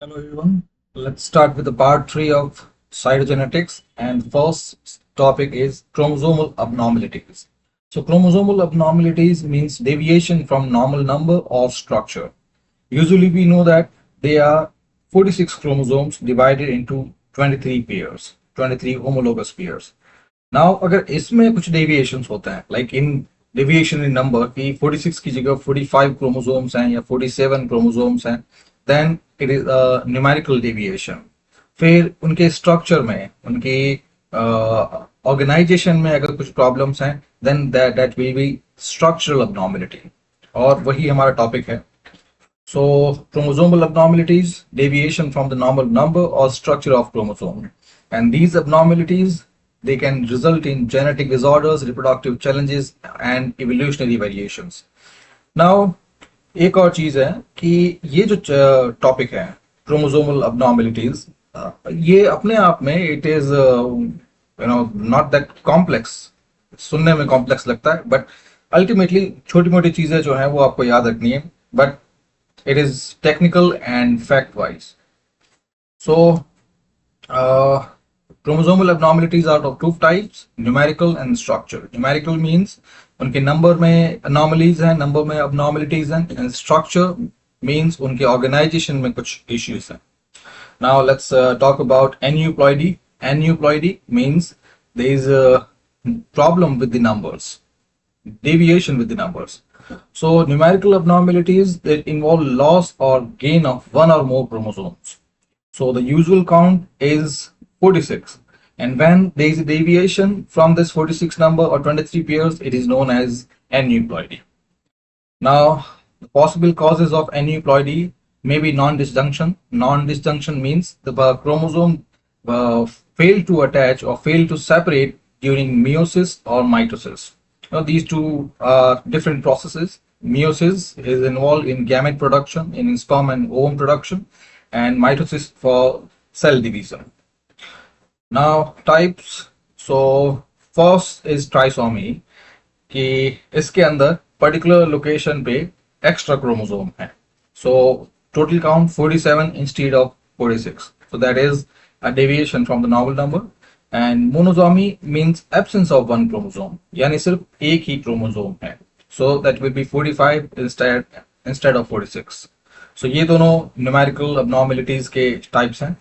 Hello everyone. Let's start with the part 3 of cytogenetics, and the first topic is chromosomal abnormalities. So chromosomal abnormalities means deviation from normal number or structure. Usually we know that they are 46 chromosomes divided into 23 pairs, 23 homologous pairs. Now अगर इसमें कुछ deviations होते हैं, like in deviation in number कि 46 की जगह 45 chromosomes हैं या 47 chromosomes हैं, then it is a numerical deviation. फिर उनके structure में, उनकी organization में अगर कुछ problems हैं, then that will be structural abnormality. और वही हमारा topic है. So chromosomal abnormalities, deviation from the normal number or structure of chromosome, and these abnormalities they can result in genetic disorders, reproductive challenges, and evolutionary variations. Now, एक और चीज है कि ये जो टॉपिक है क्रोमोसोमल abnormalities, ये अपने आप में it is not that complex. सुनने में कॉम्प्लेक्स लगता है, बट अल्टीमेटली छोटी मोटी चीजें जो है वो आपको याद रखनी है, but it is technical and fact wise. So chromosomal abnormalities are of two types, numerical and structure. Numerical means उनके नंबर में anomalies हैं, नंबर में abnormalities हैं, and structure means उनके organization में कुछ issues हैं. Now let's talk about aneuploidy. Aneuploidy means there is a problem with the numbers, deviation with the numbers. So numerical abnormalities that involve loss or gain of one or more chromosomes. So the usual count is 46, and when there is a deviation from this 46 number or 23 pairs, it is known as aneuploidy. Now, the possible causes of aneuploidy may be non-disjunction. Non-disjunction means the chromosome fail to attach or fail to separate during meiosis or mitosis. Now, these two are different processes. Meiosis is involved in gamete production, in sperm and ovum production, and mitosis for cell division. Now, types. So, first is trisomy, कि इसके अंदर particular location पे extra chromosome है. So, total count 47 instead of 46. So, that is a deviation from the normal number. And monosomy means absence of one chromosome, यानी सिर्फ एक ही chromosome है. So that will be 45 instead of 46. So ये दोनों numerical abnormalities के types हैं.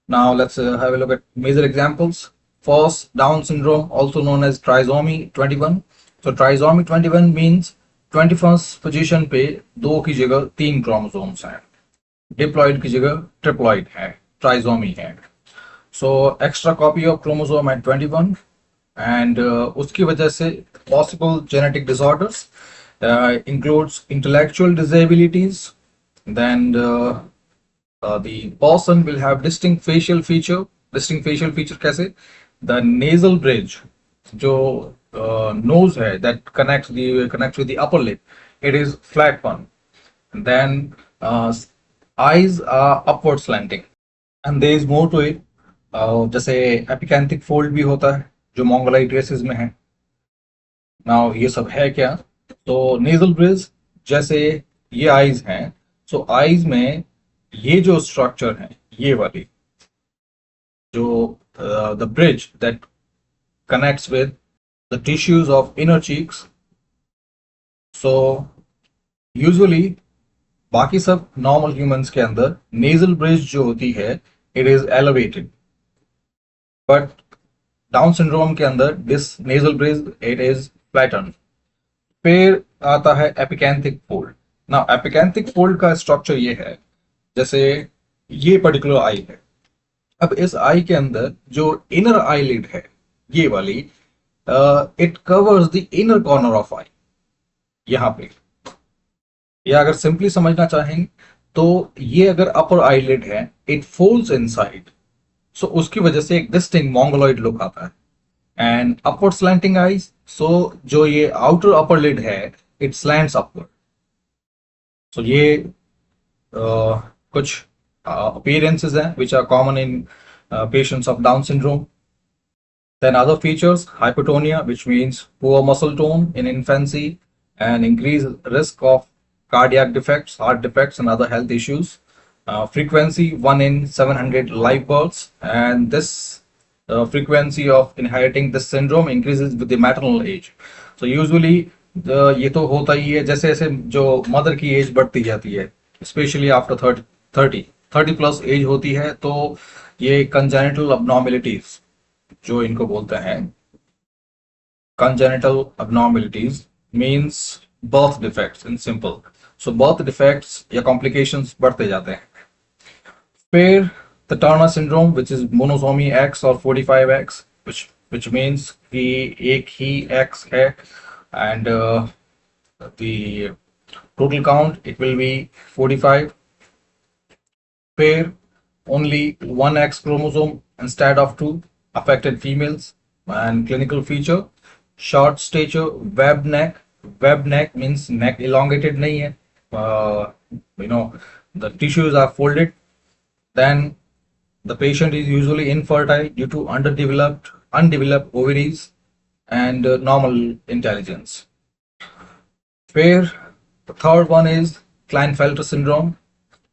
Now let's have a look at major examples. First, Down syndrome, also known as trisomy 21. So trisomy 21 means 21st position पे दो की जगह तीन chromosomes हैं. Diploid की जगह triploid है, trisomy है. So extra copy of chromosome at 21, and उसकी वजह से possible genetic disorders includes intellectual disabilities. Then the person will have distinct facial feature. Distinct facial feature कैसे? The nasal bridge, जो nose है that connects with the upper lip, it is flat one. And then eyes are upward slanting, and there is more to it. जैसे एपिकैंथिक fold भी होता है जो मोंगोलाइट races में है. नाउ ये सब है क्या? तो नेजल ब्रिज जैसे ये आईज हैं, सो आईज में ये जो स्ट्रक्चर है, ये वाली जो the bridge that connects with the tissues of inner cheeks. So usually बाकी सब नॉर्मल ह्यूमंस के अंदर नेजल ब्रिज जो होती है, it is elevated, but down syndrome के अंदर this nasal bridge it is flatten. फिर आता है एपिकैंथिक फोल्ड. ना एपिकैंथिक फोल्ड का स्ट्रक्चर ये है, जैसे ये पर्टिकुलर आई है. अब इस आई के अंदर जो इनर आईलिड है, ये वाली, it covers the inner corner of eye. यहां पे, या अगर सिंपली समझना चाहेंगे तो ये अगर अपर आईलिड है, इट फोल्ड्स इनसाइड. सो उसकी वजह से एक डिस्टिंक्ट मोंगोलॉइड लुक आता है. एंड अपवर्ड स्लैंटिंग आईज, सो जो ये आउटर अपर लिड है, इट स्लैंट्स अपवर्ड. सो ये कुछ appearances हैं which are common in patients of Down syndrome. Then other features, hypotonia, which means poor muscle tone in infancy and increased risk of cardiac defects, heart defects, and other health issues. frequency 1 in 700 live births, and this frequency of inheriting this syndrome increases with the maternal age. So usually ये तो होता ही है, जैसे जैसे जो mother की as बढ़ती जाती है, स्पेशली आफ्टर 30 प्लस एज होती है, तो ये कंजेनिटल abnormalities जो इनको बोलते हैं, congenital abnormalities means birth defects in simple. So birth defects या complications बढ़ते जाते हैं. फिर the Turner syndrome, which is monosomy X or 45X, which means कि एक ही X है, and the total count it will be 45. फिर only one X chromosome instead of two, affected females, and clinical feature short stature, webbed neck. Webbed neck means neck elongated नहीं है, you know, the tissues are folded. Then the patient is usually infertile due to undeveloped ovaries and normal intelligence. फिर the third one is Klinefelter syndrome.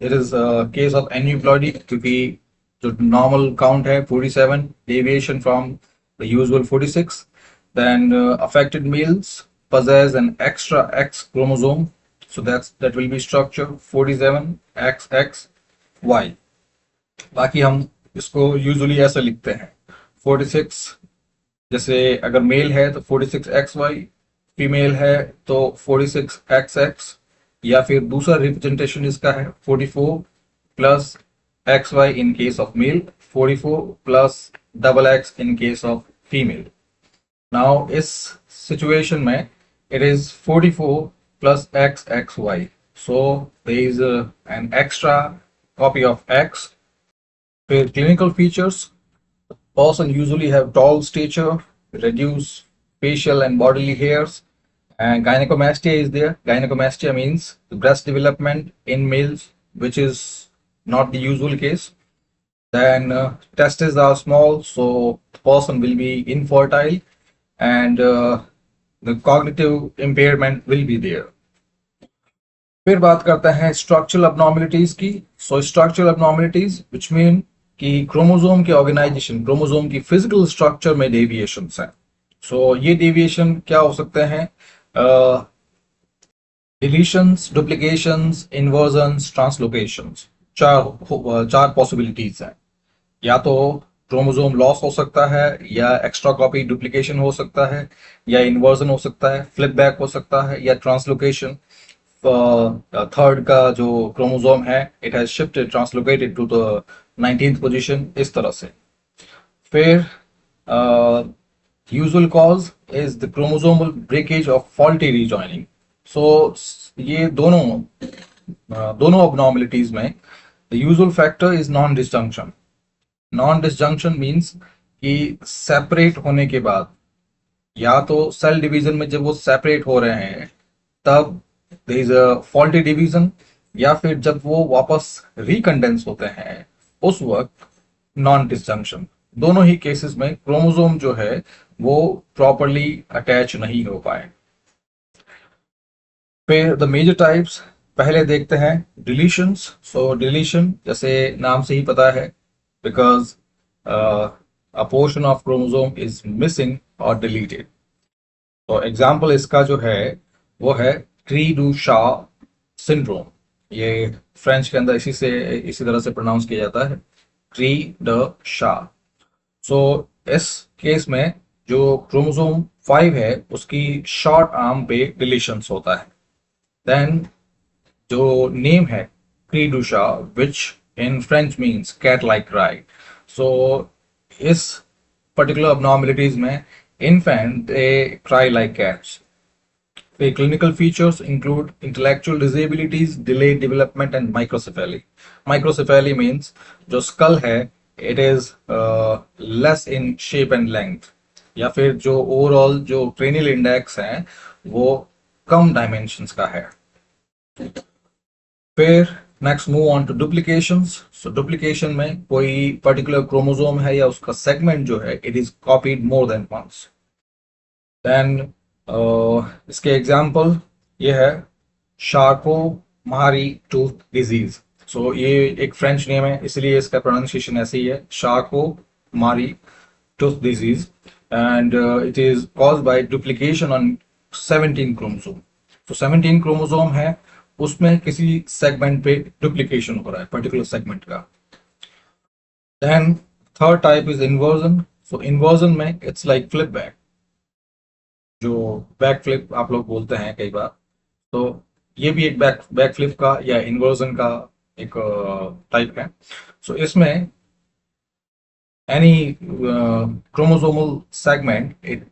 It is a case of aneuploidy क्योंकि जो normal count है 47, deviation from the usual 46. Then affected males possess an extra X chromosome, so that will be structure 47 XXY. बाकी हम इसको usually ऐसे लिखते हैं 46, जैसे अगर मेल है तो 46XY, फीमेल है तो 46XX, या फिर दूसरा रिप्रेजेंटेशन इसका है 44 plus XY in case of male, 44 plus XX in case of female. Now इस सिचुएशन में it is 44 plus XXY, so there is an extra copy of X. For clinical features, the person usually have tall stature, reduced facial and bodily hairs, and gynecomastia is there. Gynecomastia means the breast development in males, which is not the usual case. Then testes are small, so the person will be infertile, and the cognitive impairment will be there. फिर बात करते हैं structural abnormalities की. So structural abnormalities which mean कि chromosome के organisation, chromosome की physical structure में deviations हैं. सो ये डेविएशन क्या हो सकते हैं? Deletions, duplications, inversions, translocations. चार पॉसिबिलिटीज हैं. या तो क्रोमोसोम लॉस हो सकता है, या एक्स्ट्रा कॉपी डुप्लीकेशन हो सकता है, या इन्वर्जन हो सकता है, फ्लिप बैक हो सकता है, या ट्रांसलोकेशन. थर्ड का जो क्रोमोसोम है it has shifted, translocated to the 19th position, इस तरह से. फिर usual cause is the chromosomal breakage of faulty rejoining. So ये दोनों abnormalities में the usual factor is non disjunction. Non disjunction means कि सेपरेट होने के बाद, या तो सेल डिवीजन में जब वो सेपरेट हो रहे हैं तब there is a faulty division, या फिर जब वो वापस रिकंडेंस होते हैं उस वक्त नॉन डिसजंक्शन. दोनों ही केसेस में क्रोमोसोम जो है वो प्रॉपरली अटैच नहीं हो पाए. फिर द मेजर टाइप्स पहले देखते हैं डिलीशंस. सो डिलीशन जैसे नाम से ही पता है, because a portion of chromosome is missing और डिलीटेड. तो एग्जाम्पल इसका जो है वो है क्री डू शा सिंड्रोम. ये फ्रेंच के अंदर इसी तरह से प्रोनाउंस किया जाता है, क्री ड शा. सो इस केस में जो क्रोमोसोम 5 है उसकी शॉर्ट आर्म पे डिलीशंस होता है. देन जो नेम है cri du chat, which in French means cat like cry. So इस पर्टिकुलर abnormalities में infant they cry like cats. The clinical features include intellectual disabilities, delayed development, and microcephaly. Microcephaly means जो skull है it is less in shape and length, या फिर जो overall जो cranial index है वो कम dimensions का है. फिर next move on to duplications. So duplication में कोई particular chromosome है या उसका segment जो है it is copied more than once. Then इसके एग्जाम्पल ये है शार्को महारी टूथ डिजीज. सो ये एक फ्रेंच नेम है, इसलिए इसका प्रोनाउंसिएशन ऐसे ही है, शार्को मारी tooth disease, and it is caused by duplication on 17 chromosome. तो 17 क्रोमोसोम है, उसमें किसी सेगमेंट पे डुप्लीकेशन हो रहा है पर्टिकुलर सेगमेंट का। Then third type is inversion. So inversion में इट्स लाइक फ्लिप बैक, जो बैक फ्लिप आप लोग बोलते हैं कई बार, तो ये भी एक बैक फ्लिप का या इन्वर्जन का एक टाइप है। सो इसमें any chromosomal segment it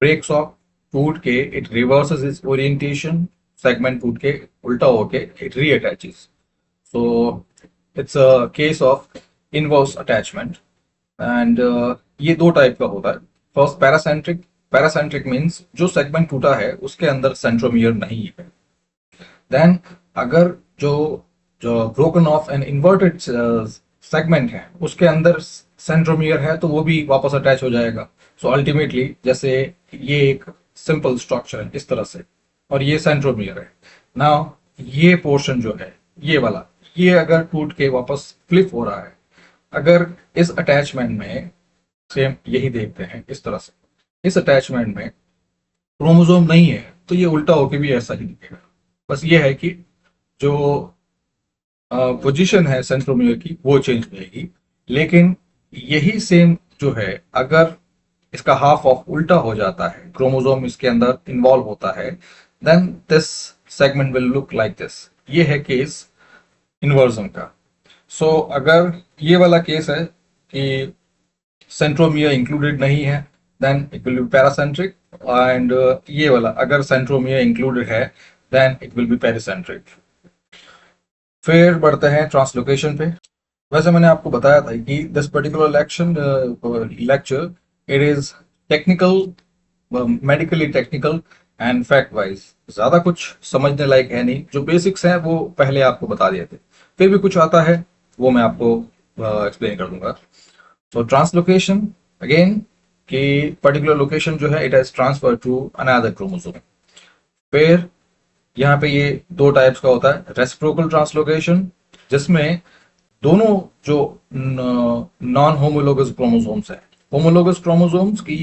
breaks off, टूट के it reverses its orientation, segment टूट के उल्टा होके it reattaches. So it's a case of inverse attachment. And ये दो टाइप का होता है। First paracentric. पैरासेंट्रिक मीन्स जो सेगमेंट टूटा है उसके अंदर सेंट्रोमियर नहीं है। देन अगर जो जो broken of an inverted segment है उसके अंदर सेंट्रोमियर है तो वो भी वापस अटैच हो जाएगा। सो अल्टीमेटली जैसे ये एक सिंपल स्ट्रक्चर है इस तरह से, और ये सेंट्रोमियर है। नाउ ये पोर्शन जो है ये वाला, ये अगर टूट के वापस फ्लिप हो रहा है, अगर इस अटैचमेंट में सेम यही देखते हैं इस तरह से, इस अटैचमेंट में क्रोमोसोम नहीं है तो ये उल्टा होके भी ऐसा ही दिखेगा। बस ये है कि जो पोजीशन है सेंट्रोमियर की वो चेंज हो जाएगी, लेकिन यही सेम जो है अगर इसका हाफ ऑफ उल्टा हो जाता है, क्रोमोसोम इसके अंदर इन्वॉल्व होता है, then this segment will look like this. ये है केस इन्वर्जन का। सो अगर ये वाला केस है कि सेंट्रोमियर इंक्लूडेड नहीं है, then it will be paracentric, and ये वाला अगर सेंट्रोमियर इंक्लूडेड है then it will be pericentric. फिर बढ़ते हैं ट्रांसलोकेशन पे। वैसे मैंने आपको बताया था कि this particular lecture it is technical, medically technical and fact wise, ज्यादा कुछ समझने लायक है नहीं। जो बेसिक्स हैं वो पहले आपको बता दिए थे, फिर भी कुछ आता है वो मैं आपको एक्सप्लेन कर दूंगा। तो ट्रांसलोकेशन अगेन कि पर्टिकुलर लोकेशन जो है it has transfer to another chromosome. फिर यहाँ पे ये दो टाइप्स का होता है, रेसिप्रोकल ट्रांसलोकेशन जिसमें दोनों जो नॉन होमोलोगस क्रोमोसोम्स हैं, होमोलोगस क्रोमोसोम्स की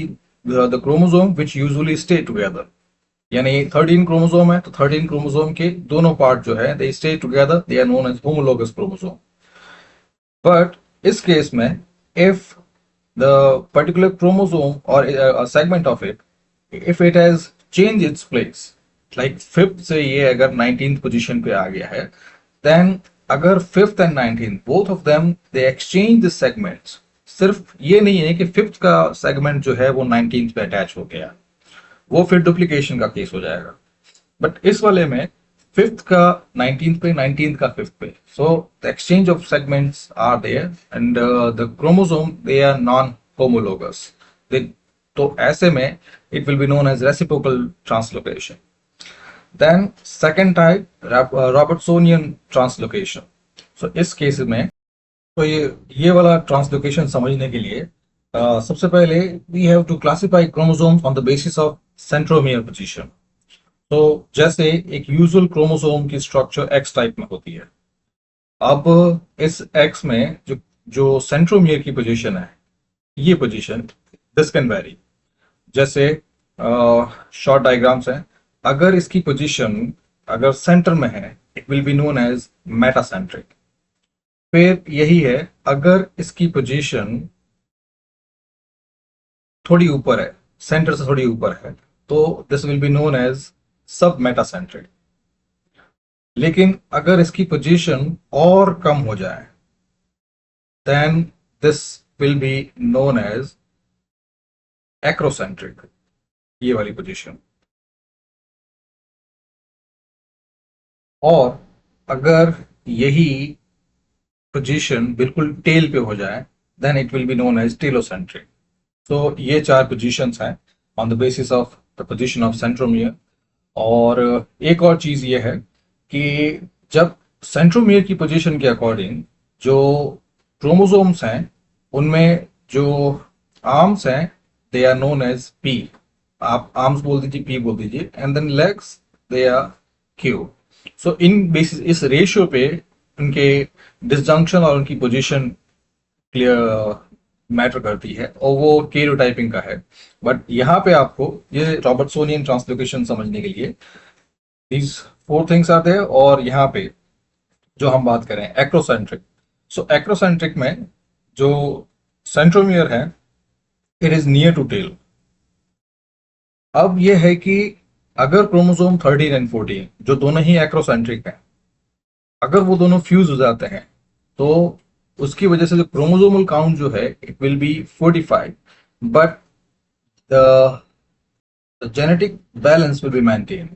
the chromosome which usually stay together, यानी 13 क्रोमोसोम है तो 13 क्रोमोसोम के दोनों पार्ट जो है they stay together, they are known as homologous chromosome. But इस केस में इफ द पर्टिकुलर क्रोमोसोम और segment of it, if it has change its place, like fifth से ये अगर 19th पोजीशन पे आ गया है, देन अगर fifth and 19th both of them they exchange the segments, सिर्फ ये नहीं है कि फिफ्थ का सेगमेंट जो है वो 19th पे अटैच हो गया, वो फिर डुप्लीकेशन का केस हो जाएगा। बट इस वाले में फिफ्थ का 19th पे, 19th का फिफ्थ पे, so the exchange of segments are there and the chromosome they are non homologous. तो ऐसे में it will be known as reciprocal translocation. Then second type Robertsonian translocation. So इस case में तो ये वाला ट्रांसलोकेशन समझने के लिए सबसे पहले we have to classify chromosomes on the basis of centromere position. तो जैसे एक यूजुअल क्रोमोसोम की स्ट्रक्चर एक्स टाइप में होती है, अब इस एक्स में जो जो सेंट्रोमियर की पोजीशन है, ये पोजीशन दिस कैन वेरी। जैसे शॉर्ट डायग्राम्स हैं, अगर इसकी पोजीशन अगर सेंटर में है it will be known as metacentric. फिर यही है अगर इसकी पोजीशन थोड़ी ऊपर है, सेंटर से थोड़ी ऊपर है, तो this will be known as sub metacentric. लेकिन अगर इसकी पोजीशन और कम हो जाए then this will be known as acrocentric, ये वाली पोजीशन। और अगर यही पोजीशन बिल्कुल टेल पे हो जाए then it will be known as telocentric. तो ये चार पोजीशंस हैं on the basis of the position of centromere. और एक और चीज ये है कि जब सेंट्रोमियर की पोजीशन के अकॉर्डिंग जो क्रोमोसोम्स हैं उनमें जो आर्म्स हैं they are known as P, आप आर्म्स बोल दीजिए, पी बोल दीजिए, and then legs they are Q. So in basis इस रेशियो पे उनके डिसजंक्शन और उनकी पोजीशन क्लियर मैटर करती है, और वो कैरियोटाइपिंग का है। बट यहाँ पे आपको ये रॉबर्ट्सोनियन ट्रांसलोकेशन समझने के लिए these four things are there. और यहाँ पे जो हम बात करें एक्रोसेंट्रिक, सो एक्रोसेंट्रिक में जो सेंट्रोमियर है it is near to tail. अब ये है कि अगर क्रोमोसोम 13 एंड 14 जो दोनों ही एक्रोसेंट्रिक हैं, अगर वो दोनों फ्यूज हो जाते हैं तो उसकी वजह से जो क्रोमोसोमल काउंट जो है it will be 45, but the genetic balance will be maintain.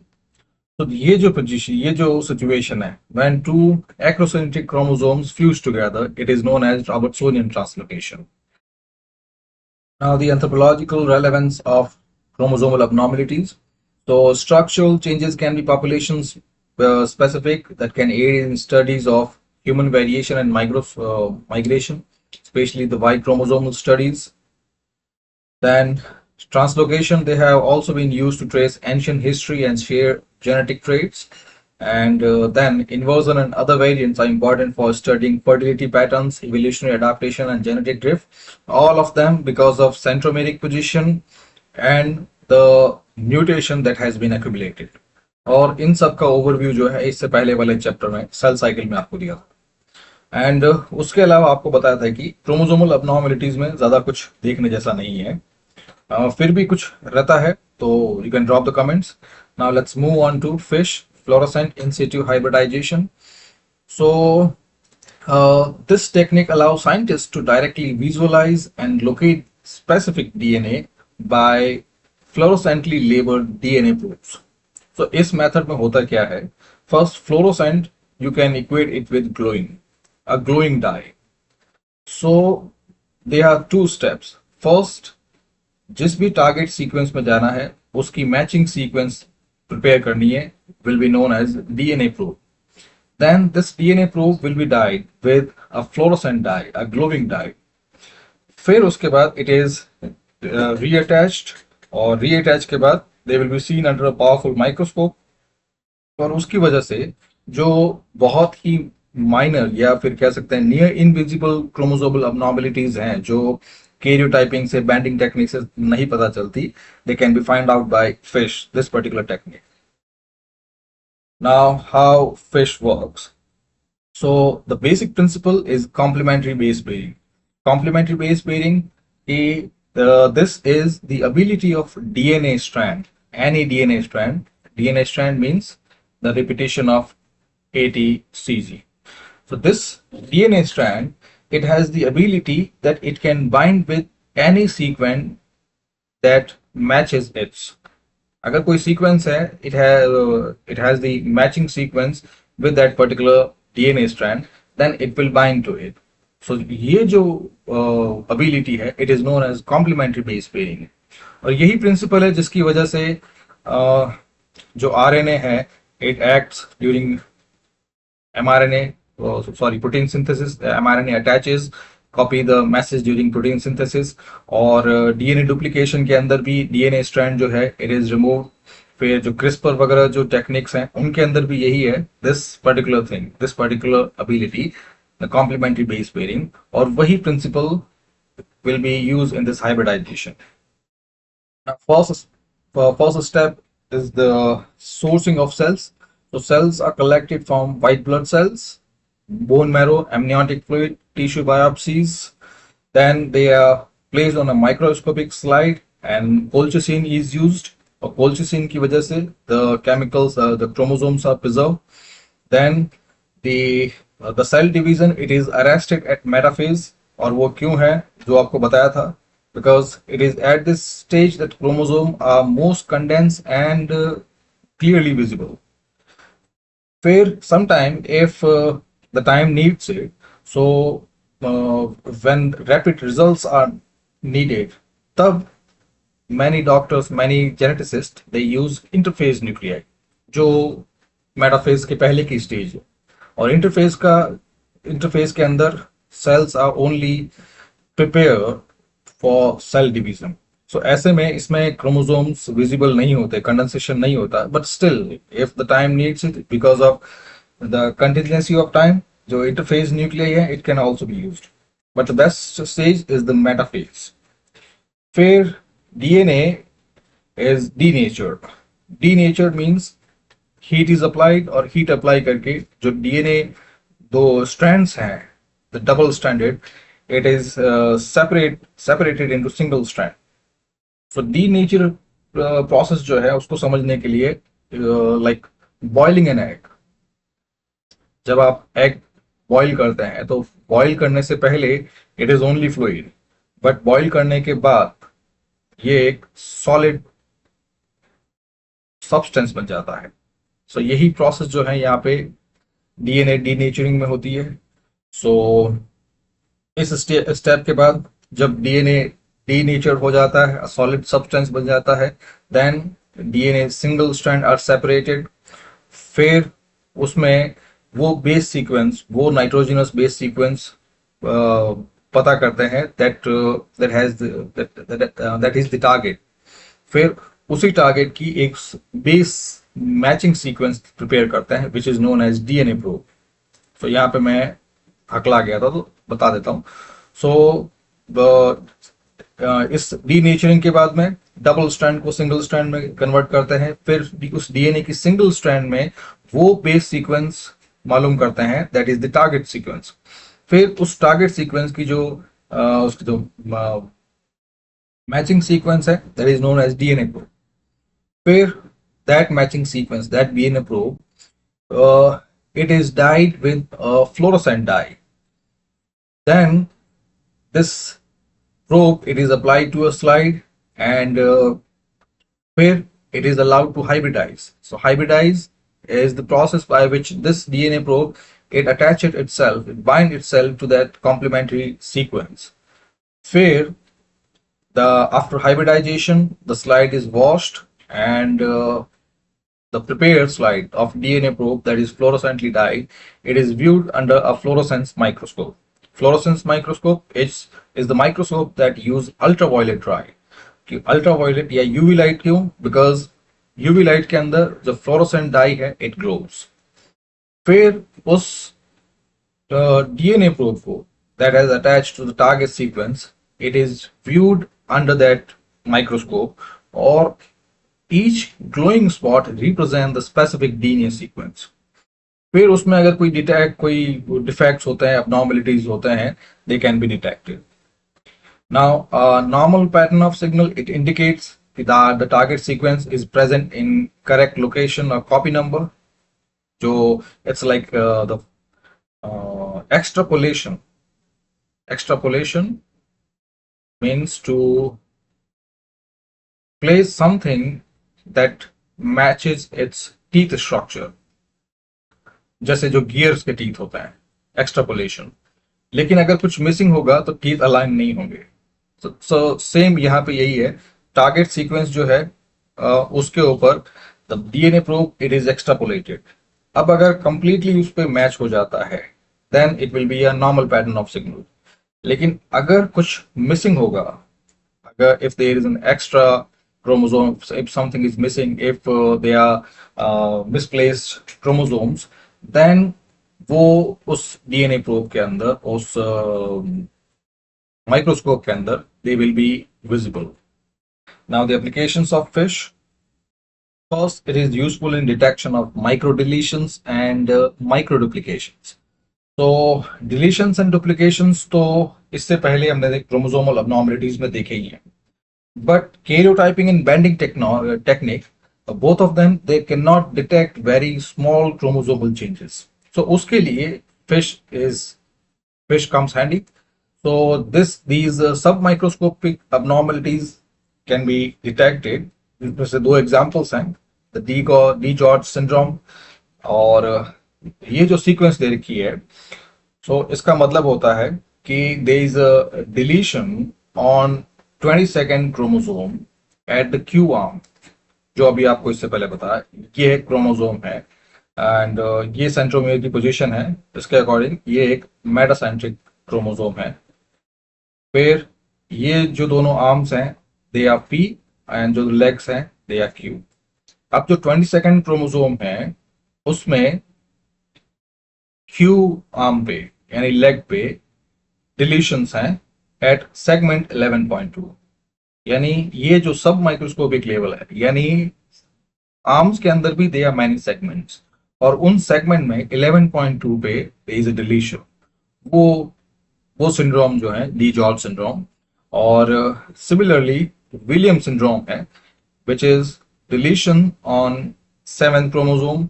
तो ये जो पोजीशन, ये जो सिचुएशन है when two acrocentric chromosomes fuse together, it is known as Robertsonian translocation. Now, the anthropological relevance of chromosomal abnormalities. So, structural changes can be populations specific that can aid in studies of human variation and migration, especially the Y chromosomal studies. Then, translocation, they have also been used to trace ancient history and share genetic traits. And then inversion and other variants are important for studying fertility patterns, evolutionary adaptation, and genetic drift. All of them because of centromeric position and the mutation that has been accumulated. और इन सब का overview जो है इससे पहले वाले chapter में cell cycle में आपको दिया था। एंड उसके अलावा आपको बताया था कि क्रोमोसोमल अबनॉर्मलिटीज में ज्यादा कुछ देखने जैसा नहीं है, फिर भी कुछ रहता है तो you can drop the comments. Now let's move on to FISH fluorescent in situ hybridization. So this technique allows scientists to directly visualize and locate specific DNA by fluorescently labeled DNA probes. So इस method में होता क्या है, first fluorescent you can equate it with glowing, a glowing dye. So there are two steps. First, जिस भी target sequence में जाना है उसकी मैचिंग सीक्वेंस प्रिपेयर करनी है, will be known as DNA probe. Then this DNA probe will be dyed with a fluorescent dye, a glowing dye. फिर उसके बाद it is reattached, और reattach के बाद they will be seen under a powerful microscope. और उसकी वजह से जो बहुत ही माइनर या फिर कह सकते हैं नियर इनविजिबल क्रोमोसोमल अबनॉर्मलिटीज हैं जो कैरियोटाइपिंग से, बैंडिंग टेक्निक से नहीं पता चलती, they can be found out by fish, this particular technique. Now, how fish works. So the basic principle is complementary base pairing. Complementary base pairing, this is the ability of DNA strand, any DNA strand. DNA strand means the repetition of ATCG. So this DNA strand, it has the ability that it can bind with any sequence that matches its. अगर कोई sequence है, it has the matching sequence with that particular DNA strand, then it will bind to it. So ये जो ability है, it is known as complementary base pairing. और यही principal है जिसकी वजह से जो RNA है, it acts during mRNA, protein synthesis. mRNA attaches, copy the message during protein synthesis, और DNA duplication के अंदर भी DNA strand जो है it is removed. फिर जो CRISPR वगैरह जो टेक्निक्स हैं उनके अंदर भी यही है, this particular thing, this particular ability, the complementary base pairing, और वही principle will be used in this hybridization. Now, first step is the sourcing of cells. So cells are collected from white blood cells, bone marrow, amniotic fluid, tissue biopsies. Then they are placed on a microscopic slide and colchicine is used. और colchicine की वजह से the chemicals, the chromosomes are preserved. Then the cell division, it is arrested at metaphase. और वो क्यों है जो आपको बताया था, because it is at this stage that chromosomes are most condensed and clearly visible. फिर sometime if the time needs it, so when rapid results are needed, तब many doctors, many geneticists, they use interphase nuclei, जो metaphase के पहले की stage है। और interphase के अंदर cells are only prepared for cell division. So ऐसे में इसमें chromosomes visible नहीं होते, condensation नहीं होता, but still if the time needs it, because of the contingency of time, जो इंटरफेज न्यूक्लियाई है, it can also be used, but the best stage is the metaphase. फिर DNA is denatured. Denatured means heat is applied, और heat apply करके जो DNA दो strands हैं, the double stranded, it is separated into single strand. So denature process जो है उसको समझने के लिए, लाइक बॉइलिंग एन एग. जब आप एग बॉईल करते हैं तो बॉईल करने से पहले it is only fluid, but boil करने के बाद ये एक सॉलिड सब्सटेंस बन जाता है. सो यही प्रोसेस जो है यहाँ पे डीएनए डीनेचरिंग में होती है. सो इस स्टेप के बाद जब डीएनए डीनेचर हो जाता है, सॉलिड सब्सटेंस बन जाता है, then DNA single strand are separated. फिर उसमें वो बेस सीक्वेंस, वो नाइट्रोजनस बेस सीक्वेंस पता करते हैं that that has that is the target. फिर उसी टारगेट की एक बेस मैचिंग सीक्वेंस प्रिपेयर करते हैं which is known as DNA probe. तो यहाँ पे मैं हकला गया था तो बता देता हूँ. सो इस डीनेचरिंग के बाद में डबल स्ट्रैंड को सिंगल स्ट्रैंड में कन्वर्ट करते हैं. फिर उस डीएनए की सिंगल स्ट्रैंड में वो बेस सीक्वेंस मालूम करते हैं that is the target sequence. फिर उस टारगेट सीक्वेंस की जो उसकी जो मैचिंग सीक्वेंस है that is known as DNA probe. फिर that matching sequence, that DNA probe, it is dyed with a fluorescent dye. Then this probe, it is applied to a slide, and where it is allowed to hybridize. So hybridize is the process by which this DNA probe, it attaches itself, it binds itself to that complementary sequence. Where after hybridization, the slide is washed, and the prepared slide of DNA probe that is fluorescently dyed, it is viewed under a fluorescence microscope. Fluorescence microscope is the microscope that use ultraviolet light. Ultraviolet या UV light क्यों? Because UV light के अंदर जो fluorescent dye है it gloves. फिर उस DNA probe को that has attached to the target sequence, it is viewed under that microscope, or each glowing spot represent the specific DNA sequence. फिर उसमें अगर कोई डिफेक्ट्स होते हैं, abnormalities होते हैं, they can be detected. Now, a normal pattern of signal, it indicates that the target sequence is present in correct location or copy number. So it's like the extrapolation. Extrapolation means to place something that matches its teeth structure. जैसे जो gears के teeth होते हैं, extrapolation. लेकिन अगर कुछ missing होगा तो टीथ अलाइन नहीं होंगे. सो सेम यहाँ पे यही है. टारगेट सीक्वेंस जो है उसके ऊपर the DNA probe it is extrapolated. अब अगर कंप्लीटली उस पर मैच हो जाता है then it will be a normal pattern of signal. लेकिन अगर कुछ मिसिंग होगा, अगर if there is an extra chromosomes, if something is missing, if they are misplaced chromosomes, then वो उस डीएनए प्रोब के अंदर, उस माइक्रोस्कोप के अंदर they will be visible. Now the applications of fish. First, it is useful in detection of microdeletions and microduplications. तो deletions and duplications तो इससे पहले हमने क्रोमोसोमल abnormalities में देखे ही हैं. But karyotyping and bending technique, both of them, they cannot detect very small chromosomal changes. So उसके लिए fish comes handy. So these submicroscopic abnormalities can be detected. जैसे दो examples हैं, the DiGeorge syndrome और ये जो sequence दे रखी है. So इसका मतलब होता है कि there is a deletion on 22nd chromosome at the Q arm, जो अभी आपको इससे पहले बताया. ये एक क्रोमोसोम है एंड ये सेंट्रोमियर की पोजीशन है. इसके अकॉर्डिंग ये एक मेटासेंट्रिक क्रोमोसोम है. फिर ये जो दोनों आर्म्स हैं दे आर पी एंड जो लेग्स हैं दे आर क्यू. अब जो 22nd क्रोमोसोम है उसमें क्यू आर्म पे यानी लेग पे डिलीशंस हैं एट सेगमेंट 11.2, यानी ये जो सब माइक्रोस्कोपिक लेवल है, यानी आर्म्स के अंदर भी दे आर मैनी सेगमेंट्स, और उन सेगमेंट में 11.2 पे इज अ डिलीशन। वो वो सिंड्रोम जो है डी जॉर्ज सिंड्रोम, और सिमिलरली विलियम सिंड्रोम है which is deletion on 7th chromosome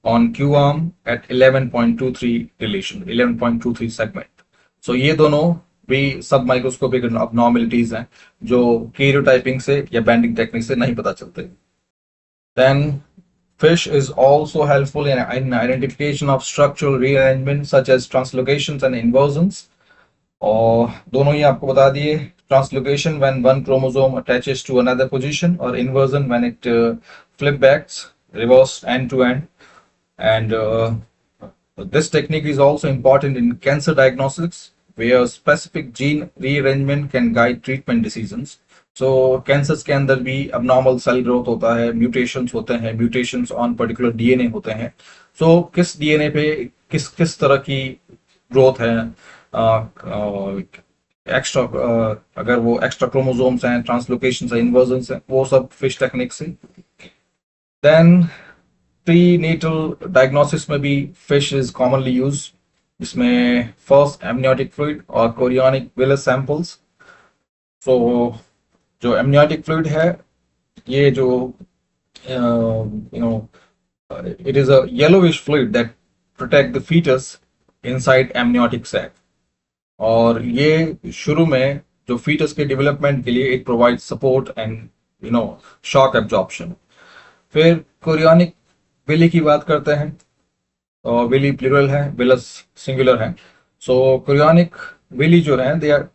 on Q arm at 11.23 deletion, 11.23 segment. So ये दोनों भी सब माइक्रोस्कोपिक abnormalities हैं जो कैरियोटाइपिंग से या बैंडिंग टेक्निक से नहीं पता चलते। Then fish is also helpful in identification of structural rearrangement such as translocations and inversions. और दोनों ही आपको बता दिए, translocation when one chromosome attaches to another position, or inversion when it flip backs, reverse end to end. And this technique is also important in cancer diagnostics, where specific gene rearrangement can guide treatment decisions. So cancers के अंदर भी abnormal cell growth होता है, mutations होते हैं, mutations on particular DNA होते हैं। So किस DNA पे किस किस तरह की ग्रोथ है, एक्स्ट्रा अगर वो एक्स्ट्रा क्रोमोसोम्स हैं, ट्रांसलोकेशंस हैं, इन्वर्जन्स हैं, वो सब फिश टेक्निक से। देन प्रीनेटल डायग्नोसिस में भी फिश इज कॉमनली यूज, जिसमें फर्स्ट एमनियोटिक फ्लूइड और कोरियोनिक विलस सैंपल्स। सो जो एमनियोटिक फ्लूइड है, ये जो it is a yellowish fluid that protect the fetus inside amniotic sac, और ये शुरू में जो फीटस के डेवलपमेंट के लिए it provide support and shock absorption. फिर कोरियोनिक विली की बात करते हैं, और विली प्लूरल है, विलस सिंगुलर है। सो कोरियोनिक विली जो है they are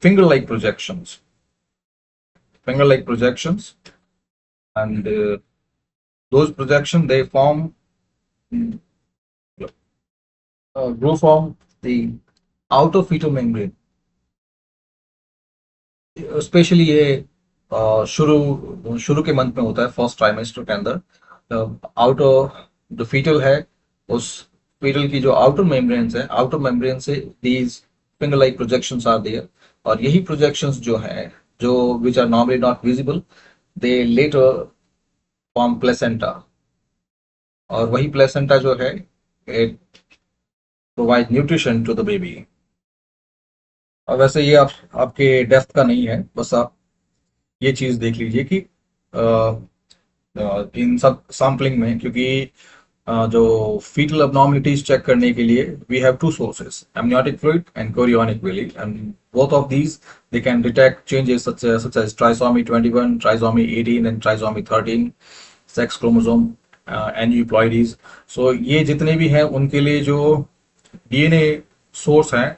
finger like projections, and those projection they form grow from the outer fetal membrane, specially ये शुरू के मंथ में होता है, फर्स्ट ट्राइमेस्टर के अंदर। आउटर जो फीटल है, उस फीटल की जो आउटर मेम्ब्रेन है, आउटर मेम्ब्रेन से these finger like projections are there, और यही प्रोजेक्शंस जो है, जो which are normally not visible, they later form placenta, और वही प्लेसेंटा जो है it provide nutrition to the baby. और वैसे ये आपके डेप्थ का नहीं है, बस आप ये चीज देख लीजिए कि इन सब सैम्पलिंग में, क्योंकि जो फीटल abnormalities चेक करने के लिए we have two sources, amniotic fluid and chorionic villi, and both of these they can detect changes such as trisomy 21, trisomy 18 and trisomy 13 sex chromosome aneuploidies. So ये जितने भी हैं उनके लिए जो DNA सोर्स हैं,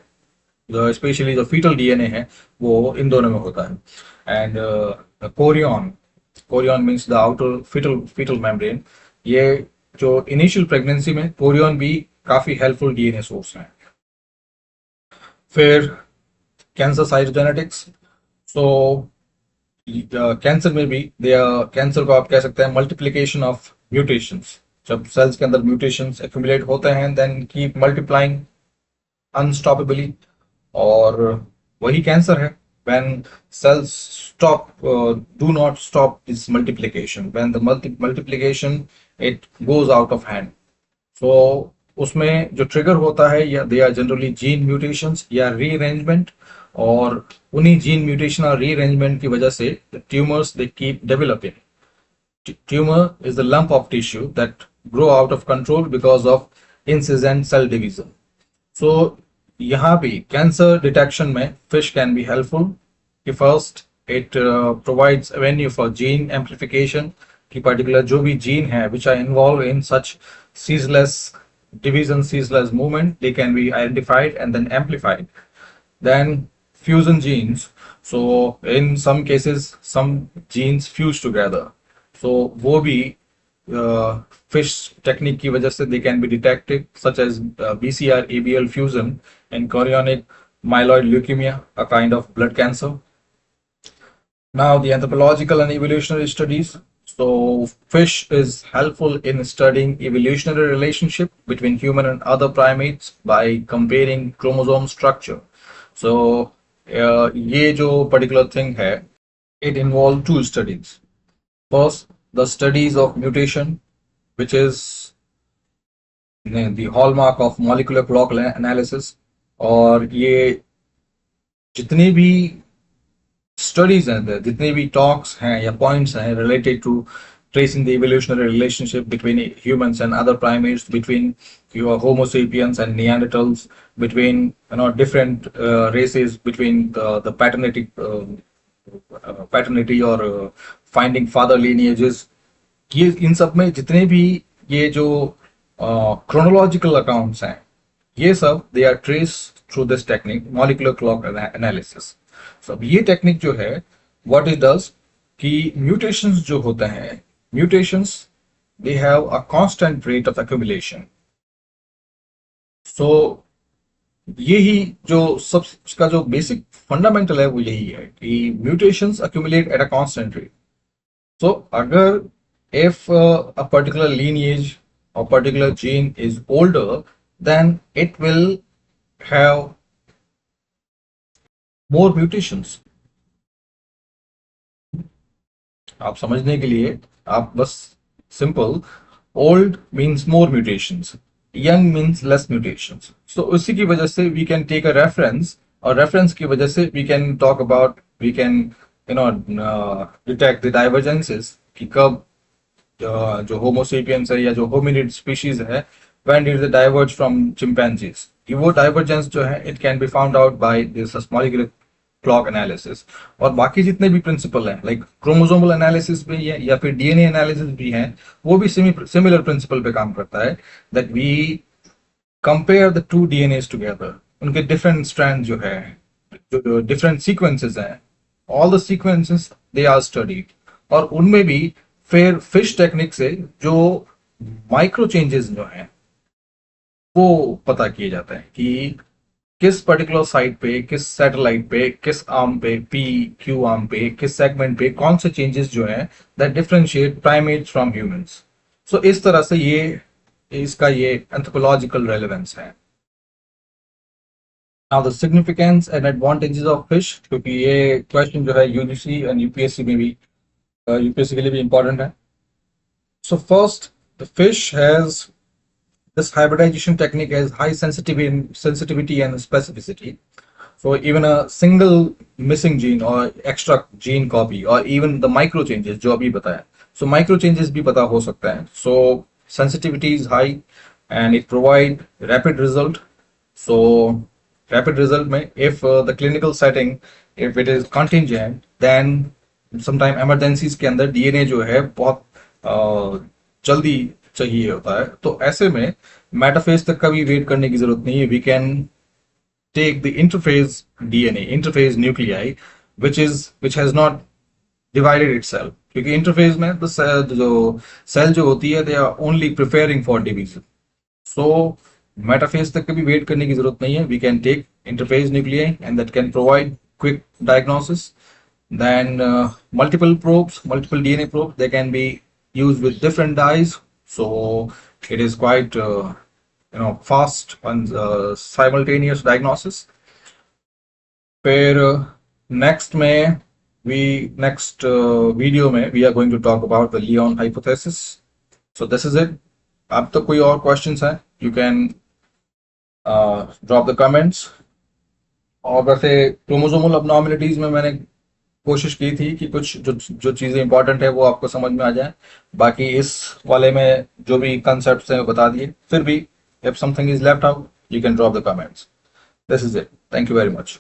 स्पेशली जो फीटल डीएनए है, वो इन दोनों में होता है। And chorion means the outer fetal membrane. ये जो इनिशियल प्रेगनेंसी में कोरियन भी काफी हेल्पफुल डीएनए सोर्स हैं। फिर कैंसर साइटोजेनेटिक्स। सो कैंसर में भी कैंसर को आप कह सकते हैं मल्टीप्लिकेशन ऑफ म्यूटेशंस। जब सेल्स के अंदर म्यूटेशंस एक्यूमुलेट होते हैं, देन कीप मल्टीप्लाइंग अनस्टॉपेबली, और वही कैंसर है when cells do not stop this multiplication, when the multiplication it goes out of hand. So उसमें जो ट्रिगर होता है, या they are generally gene mutations या rearrangement, और उन्हीं gene mutation और rearrangement की वजह से the tumors they keep developing. Tumor is the lump of tissue that grow out of control because of incessant cell division. So यहाँ भी cancer detection में फिश कैन बी हेल्पफुल कि first it provides avenue for gene amplification, कि particular जो भी gene है which are involve in such ceaseless division, ceaseless movement, they can be identified and then amplified. Then fusion genes, so in some cases some genes fuse together, so वो भी fish technique की वजह से they can be detected, such as BCR ABL fusion and chorionic myeloid leukemia, a kind of blood cancer. Now the anthropological and evolutionary studies. So fish is helpful in studying evolutionary relationship between human and other primates by comparing chromosome structure. So ये जो particular thing है, it involved two studies. First, the studies of mutation, which is the hallmark of molecular clock analysis. और ये जितने भी studies हैं, जितने भी टॉक्स हैं या पॉइंट्स हैं related to tracing the evolutionary relationship between humans and other primates, between your Homo sapiens and Neanderthals, between different races, between the paternity or finding father lineages. ये इन सब में जितने भी ये जो chronological accounts हैं, ये सब they are traced through this technique, molecular clock analysis. So अब ये टेक्निक जो है, what it does कि mutations जो होते हैं, mutations they have a constant rate of accumulation. So यही जो सब का जो बेसिक फंडामेंटल है वो यही है कि mutations accumulate at a constant rate. So अगर if a particular lineage or particular gene is older, then it will have more mutations. आप समझने के लिए आप बस simple, old means more mutations, young means less mutations. So उसी की वजह से we can take a reference, और रेफरेंस की वजह से we can talk about, we can detect the divergences कि कब जो होमोसेपियंस है या जो होमिनिड स्पीशीज है, when did they diverge from chimpanzees. कि वो डाइवर्जेंस जो है it can be found out by this molecular clock analysis. और बाकी जितने भी प्रिंसिपल हैं, लाइक क्रोमोसोमल एनालिसिस भी है या फिर डीएनए एनालिसिस भी है, वो भी सिमिलर प्रिंसिपल पे काम करता है. That we compare the two DNAs together, उनके डिफरेंट स्ट्रैंड जो है, जो डिफरेंट सीक्वेंसेस हैं, all the sequences they are studied. और उनमें भी फिर फिश टेक्निक से जो माइक्रो चेंजेस जो हैं वो पता किए जाते हैं कि किस पर्टिकुलर साइट पे, किस सैटेलाइट पे, किस आर्म पे, पी क्यू आर्म पे, किस सेगमेंट पे कौन से चेंजेस जो हैं that differentiate primates from humans. So इस तरह से ये इसका ये एंथ्रोपोलॉजिकल रेलेवेंस है. Now the significance and advantages of fish, क्योंकि ये क्वेश्चन जो है यूजीसी एंड यूपीएससी में भी, यूपीएससी के लिए भी इंपॉर्टेंट है. So first, the fish has this hybridization technique has high sensitivity and specificity. So even a single missing gene or extra gene copy or even the micro changes जो अभी बताया, so micro changes भी पता हो सकता है. So sensitivity is high and it provide rapid result. So rapid result में if the clinical setting, if it is contingent, then sometime emergencies के अंदर DNA जो है बहुत जल्दी चाहिए होता है. तो ऐसे में मेटाफेज तक का भी वेट करने की जरूरत नहीं है. We can take the interphase DNA, interphase nuclei which has not divided itself, क्योंकि इंटरफेज में जो सेल जो होती है they are only preparing for division. So metaphase तक कभी वेट करने की जरूरत नहीं है. We can take interphase nuclei and that can provide quick diagnosis. Then multiple probes, multiple DNA probes, they can be used with different dyes. So it is quite fast and simultaneous diagnosis. फिर next video में we are going to talk about the Leon hypothesis. So this is it. अब तक कोई और questions है, you can drop the comments. और वैसे chromosomal abnormalities में मैंने कोशिश की थी कि कुछ जो चीजें इंपॉर्टेंट है वो आपको समझ में आ जाए. बाकी इस वाले में जो भी कंसेप्ट्स हैं वो बता दिए. फिर भी if something is left out, you can drop the comments. This is it. Thank you very much.